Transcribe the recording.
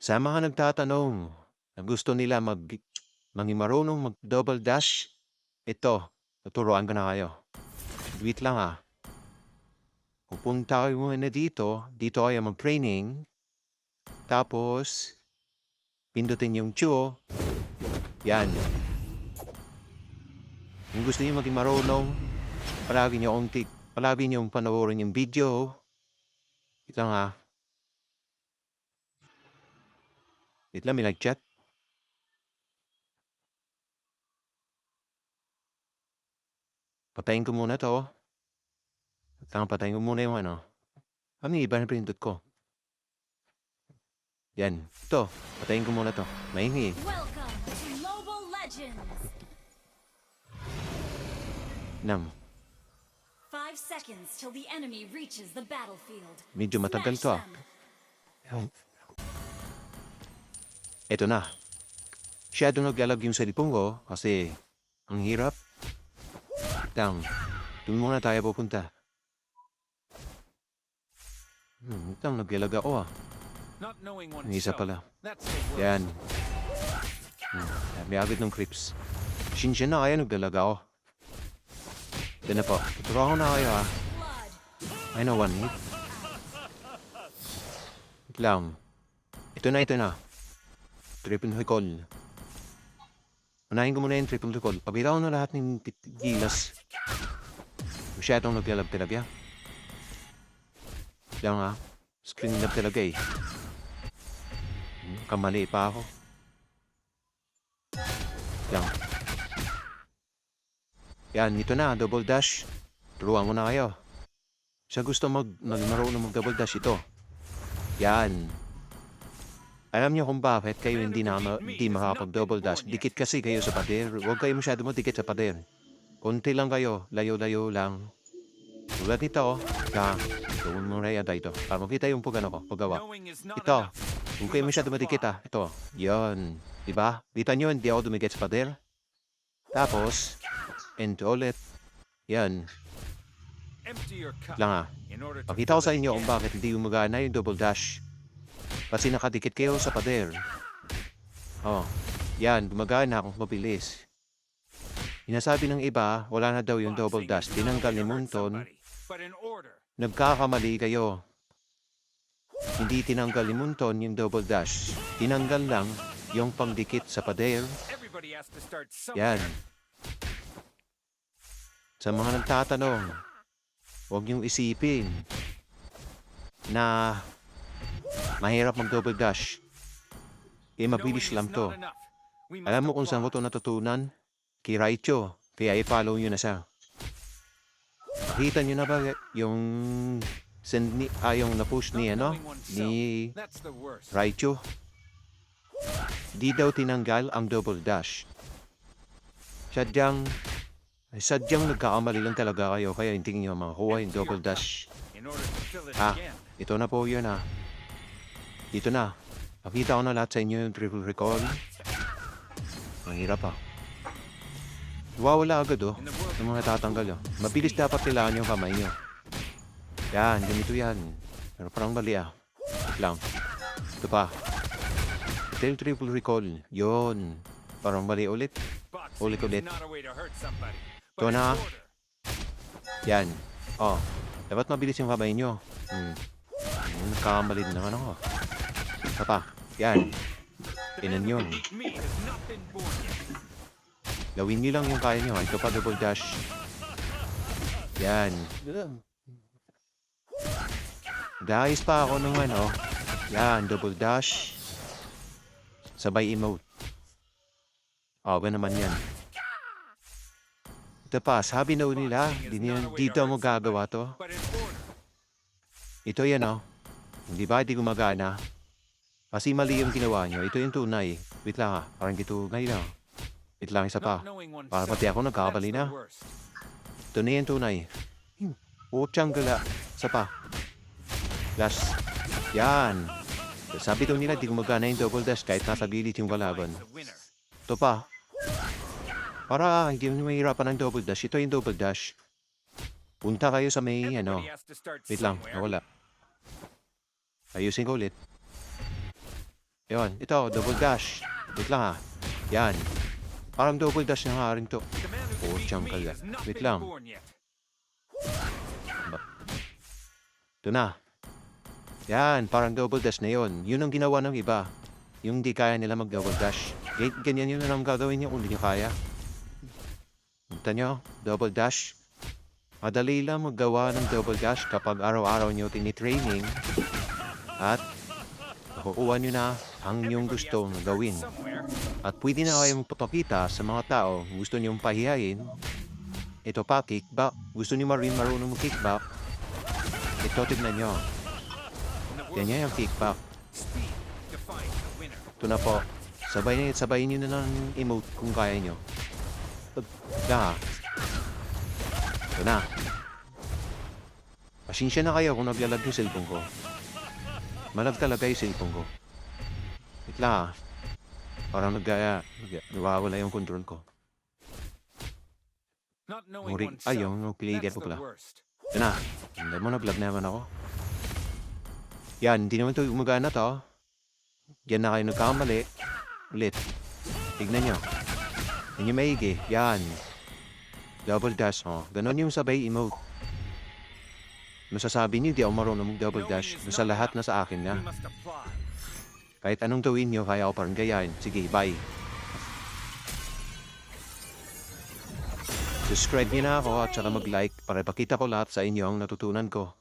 Sa mga nagtatanong na gusto nila maging marunong mag-double dash, ito, tuturuan ko na kayo. Wait lang pupunta kayo muna dito kayo mag-training, tapos pindutin yung Chuo, yan. Kung gusto niyo maging marunong, palagi niyong panoorin yung video. Wait lang Wait lang, may nag-chat. Patayin ko muna to. Patayin ko muna yung ano. Ano yung iba na pinindot ko? Yan. Ito. Patayin ko muna to. Maingay. Welcome to Mobile Legends! Nam. 5 seconds till the enemy reaches the battlefield. Medyo matagal Smash to them. Ito na. Shadow naglalag yung cellphone ko kasi ang hirap. Down. Doon muna tayo pupunta. Itang naglalag ako Ang isa pala. Yan. May agad ng creeps. Shinsya na kaya naglalag ako. Ito na po. Tuturuan ko na kayo I know one hit. Wait lang. Ito na. Triple recall. Unahin ko muna yung triple recall. Pabila ko na lahat ng gilas. Masyadong naglalag talaga. Lang Screen lab talaga Kamali pa ako. Lang. Yan, ito na. Double dash. Turuan ko na kayo. Sa gusto marunong mag-double dash ito. Yan. Alam niyo kung bakit kayo hindi makapag-double dash. Dikit kasi kayo sa pader. Huwag kayo masyado dikit sa pader. Konti lang kayo. Layo-layo lang. Tulad nito. Gawin mo na yata ito. Para makita yung paggawa. Ito. Huwag kayo masyado madikit Ito. Yan. Diba? Kita nyo, hindi ako dumikit sa pader. Tapos, and ulit. Yan. Lang Pakita ko sa inyo kung bakit hindi gumagana yung double dash. Kasi nakadikit kayo sa pader. Yan, gumagana kung mabilis. Inasabi ng iba, wala na daw yung double dash. Tinanggal ni Munton. Nagkakamali kayo. Hindi tinanggal ni Munton yung double dash. Tinanggal lang yung pangdikit sa pader. Yan. Sa mga nagtatanong, huwag niyong isipin na mahirap mag-double dash. Mabilis lang to. Alam mo kung saan ko to natutunan? Kay Raicho. Kaya i-follow nyo na siya. Nakita nyo na ba yung yung na-push ni Raicho? Di daw tinanggal ang double dash. Sadyang nagkakamali lang talaga kayo kaya hindi nyo makuha yung double dash. Ito na po yun Dito na. Pakita ko na lahat sa inyo yung triple recall. Mahirap Wawala agad yung mga tatanggal Mabilis dapat kailangan yung kamay nyo. Yan, ganito yan. Pero parang mali lang. Ito pa. Ito yung triple recall. Yun. Parang mali ulit. Ulit. Ito na. Yan. Dapat mabilis yung kamay nyo. Nagkakamali din naman ako. Ito pa. Yan. Tinan yun. Gawin nyo lang yung kaya nyo. Ito pa double dash. Yan. Dahis pa ako nung Yan, double dash. Sabay emote. Ba naman yan. Ito pa, sabi na nila, di daw mo gagawa to. Ito yan Hindi ba hindi gumagana? Kasi mali yung ginawa nyo. Ito yung tunay. Wait lang parang dito ngayon Wait lang, isa pa. Para pati ako nagkakabali na. Ito na yung tunay. Putsang gala. Isa pa. Last. Yan. Sabi daw nila, di gumagana yung double dash kahit nasa gilid yung kalaban. Ito pa. Para hindi mo mahirapan ng double dash. Ito yung double dash. Punta kayo sa may Wait lang, nawala. Ayusin ko ulit. Yun, ito, double dash. Wait lang ha. Yan. Parang double dash na nga rin to. Oh, tiyang kala. Wait lang. Ito na. Yan, parang double dash na yun. Yun ang ginawa ng iba. Yung di kaya nila mag-double dash. Ganyan yun ang gagawin nyo kung di nyo kaya. Kita nyo, double dash. Madali lang maggawa ng double dash kapag araw-araw nyo tinitraining at nakukuha nyo na ang inyong gusto na gawin. At pwede na kayo magpapakita sa mga tao gusto nyong pahihayin. Ito pa, kickback. Gusto nyo marunong mag-kickback. Ito, tignan nyo. Ganyan yung kickback. Ito na po. Sabayin nyo na ng emote kung kaya nyo. Ito na. Pasensya na kayo kung naglalag yung cellphone ko. Malag talaga yung cellphone ko. Wait lang. Parang nawawala yung control ko. Yung piligan ko pala. Ito na. Hindi mo na-vlog naman ako. Yan, hindi naman ito gumagana to. Yan na kayo nagkamali. Ulit. Tignan nyo. Yan yung maigi. Yan. Double dash. Ganon yung sabay emote. Masasabi niyo, di ako marunong mag-double dash. Sa lahat na sa akin na. Kahit anong gawin nyo, kaya ako parang gayahin. Sige, bye. Subscribe niyo na ako at saka mag-like para ipakita ko lahat sa inyo ang natutunan ko.